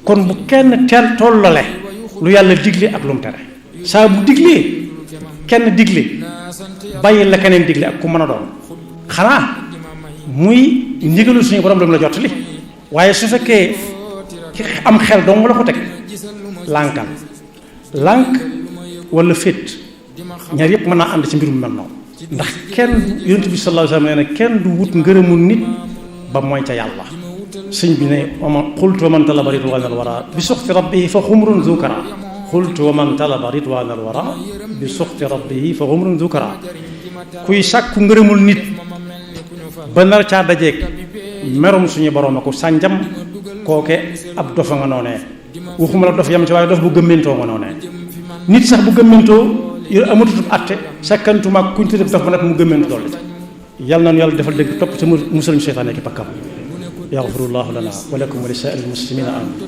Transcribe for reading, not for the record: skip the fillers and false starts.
kon bu kenn teel tollale lu yàlla digle ak lu mu tere saa bu diglee kenn digle bàyyi la keneen digle ak ku mën a doon xanaa muy ndigalu suñu borom la jottali waaye su fekkee ci am xel dong la ko teg lànkal lànk wala féet ñaar yëpp mën naa ànd ci mbirum mel noonu ndax kenn yonent bi sallallahu alayhi wa sallam nee na kenn du wut ngërëmul nit ba mooy ca yàlla sëñ bi ne wama xultu wa man talaba ridwan al wara bi suxti rabbihi fa xumrun zukara xultu wa man talaba ridwan al wara bi suxti rabbihi fa xumrun zukara kuy sàkku ngërëmul nit ba nar caa dajeeg merum suñu borom a ko sànjam kooke ab dofa nga noonee waxuma la dof yam ci waaye dof bu gëmmentoo nga noonee nit sax bu gëmmentoo yor amatutub atte sakkantuma kuñ tuddee dof ba nag mu gëmmentu dolli yàlla nañu yàlla defal dégg topp te musal ñu seytaane ki bakkam yaxfirullahu lana wa lakum wa li saa'iril muslimina amin